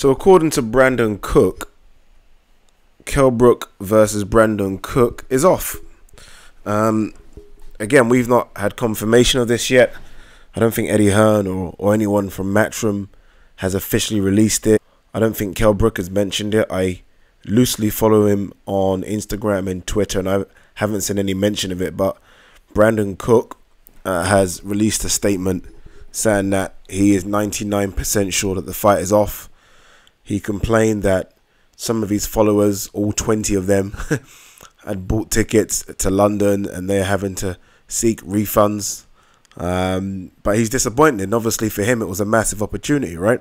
So according to Brandon Cook, Kell Brook versus Brandon Cook is off. Again, we've not had confirmation of this yet. I don't think Eddie Hearn or anyone from Matchroom has officially released it. I don't think Kell Brook has mentioned it. I loosely follow him on Instagram and Twitter, and I haven't seen any mention of it. But Brandon Cook has released a statement saying that he is 99% sure that the fight is off. He complained that some of his followers, all 20 of them, had bought tickets to London and they're having to seek refunds. But he's disappointed. And obviously for him, it was a massive opportunity, right?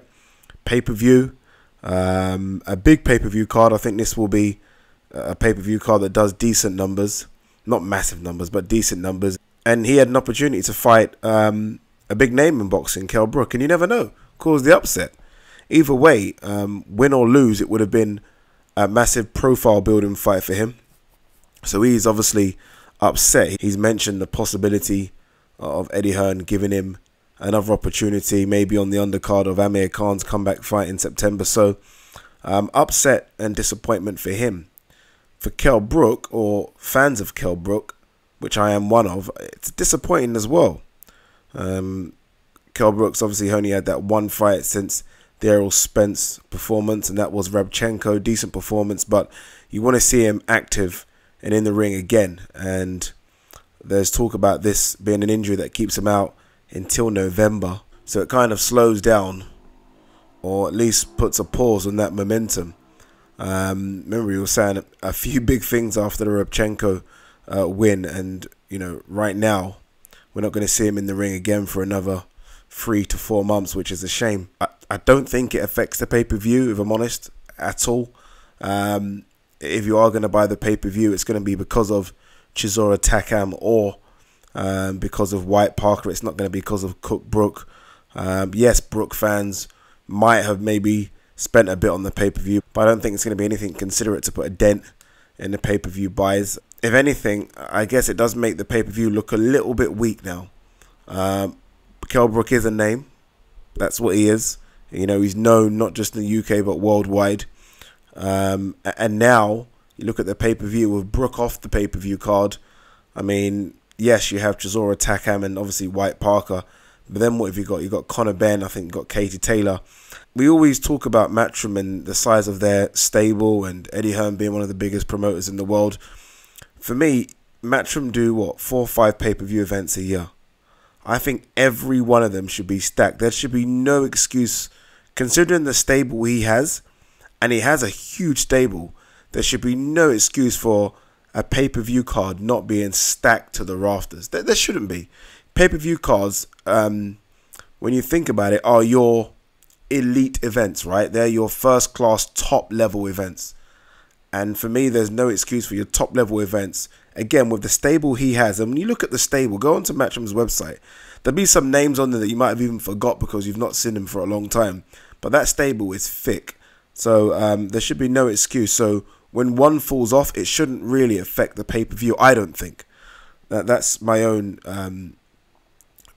Pay-per-view, a big pay-per-view card. I think this will be a pay-per-view card that does decent numbers. Not massive numbers, but decent numbers. And he had an opportunity to fight a big name in boxing, Kell Brook. And you never know. Cause the upset. Either way, win or lose, it would have been a massive profile building fight for him. So he's obviously upset. He's mentioned the possibility of Eddie Hearn giving him another opportunity, maybe on the undercard of Amir Khan's comeback fight in September. So upset and disappointment for him. For Kell Brook, or fans of Kell Brook, which I am one of, it's disappointing as well. Kell Brook's obviously only had that one fight since the Errol Spence performance, and that was Rabchenko. Decent performance, but you want to see him active and in the ring again. And there's talk about this being an injury that keeps him out until November. So it kind of slows down, or at least puts a pause on that momentum. Remember, he was saying a few big things after the Rabchenko win, and you know, right now we're not going to see him in the ring again for another 3 to 4 months, which is a shame. I don't think it affects the pay-per-view, if I'm honest, at all. If you are going to buy the pay-per-view, it's going to be because of Chisora Takam or because of White Parker. It's not going to be because of Cook Brook. Yes, Brook fans might have maybe spent a bit on the pay-per-view, but I don't think it's going to be anything considerate to put a dent in the pay-per-view buys. If anything, I guess it does make the pay-per-view look a little bit weak now. Kell Brook is a name. That's what he is. You know, he's known not just in the UK but worldwide. And now you look at the pay-per-view with Brook off the pay-per-view card. I mean, yes, you have Chisora Takam and obviously White Parker, but then what have you got? You got Conor Benn. I think you got Katie Taylor. We always talk about Matchroom and the size of their stable, and Eddie Hearn being one of the biggest promoters in the world. For me, Matchroom do what, 4 or 5 pay-per-view events a year. I think every one of them should be stacked. There should be no excuse, considering the stable he has, and he has a huge stable. There should be no excuse for a pay-per-view card not being stacked to the rafters. There shouldn't be. Pay-per-view cards, when you think about it, are your elite events, right? They're your first-class, top-level events. And for me, there's no excuse for your top-level events. Again, with the stable he has, and when you look at the stable, go onto Matchroom's website. There'll be some names on there that you might have even forgot because you've not seen them for a long time. But that stable is thick. So there should be no excuse. So when one falls off, it shouldn't really affect the pay-per-view, I don't think. That's my own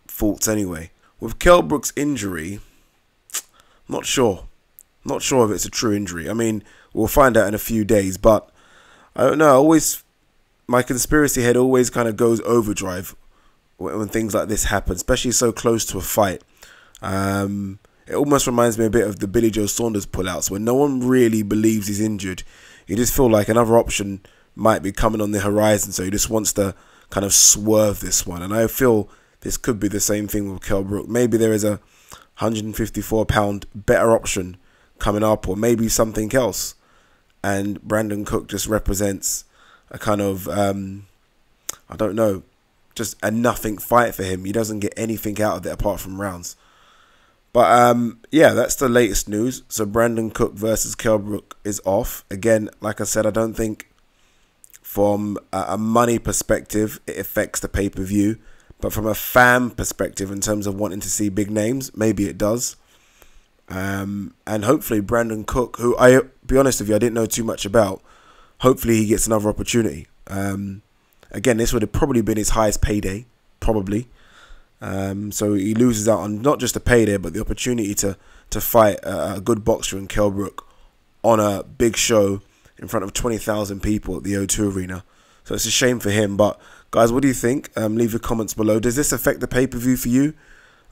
thoughts anyway. With Kell Brook's injury, not sure. Not sure if it's a true injury. I mean, we'll find out in a few days. But I don't know. My conspiracy head always kind of goes overdrive when things like this happen, especially so close to a fight. It almost reminds me a bit of the Billy Joe Saunders pullouts, when no one really believes he's injured. You just feel like another option might be coming on the horizon, so he just wants to kind of swerve this one. And I feel this could be the same thing with Kell Brook. Maybe there is a 154-pound better option coming up, or maybe something else. And Brandon Cook just represents a kind of, I don't know, just a nothing fight for him. He doesn't get anything out of it apart from rounds. But yeah, that's the latest news. So Brandon Cook versus Kell Brook is off. Again, like I said, I don't think from a money perspective it affects the pay-per-view. But from a fan perspective, in terms of wanting to see big names, maybe it does. And hopefully Brandon Cook, who, I'll be honest with you, I didn't know too much about, hopefully he gets another opportunity. Again, this would have probably been his highest payday, probably. So he loses out on not just a payday, but the opportunity to to fight a good boxer in Kell Brook on a big show in front of 20,000 people at the O2 Arena. So it's a shame for him. But guys, what do you think? Leave your comments below. Does this affect the pay-per-view for you?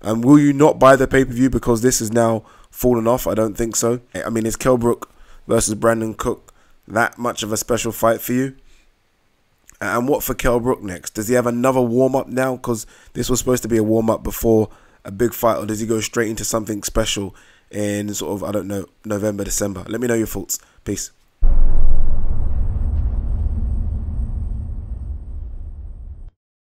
Will you not buy the pay-per-view because this is now fallen off? I don't think so. I mean, is Kell Brook versus Brandon Cook that much of a special fight for you? And what for Kell Brook next? Does he have another warm-up now? Because this was supposed to be a warm-up before a big fight. Or does he go straight into something special in sort of, I don't know, November, December? Let me know your thoughts. Peace.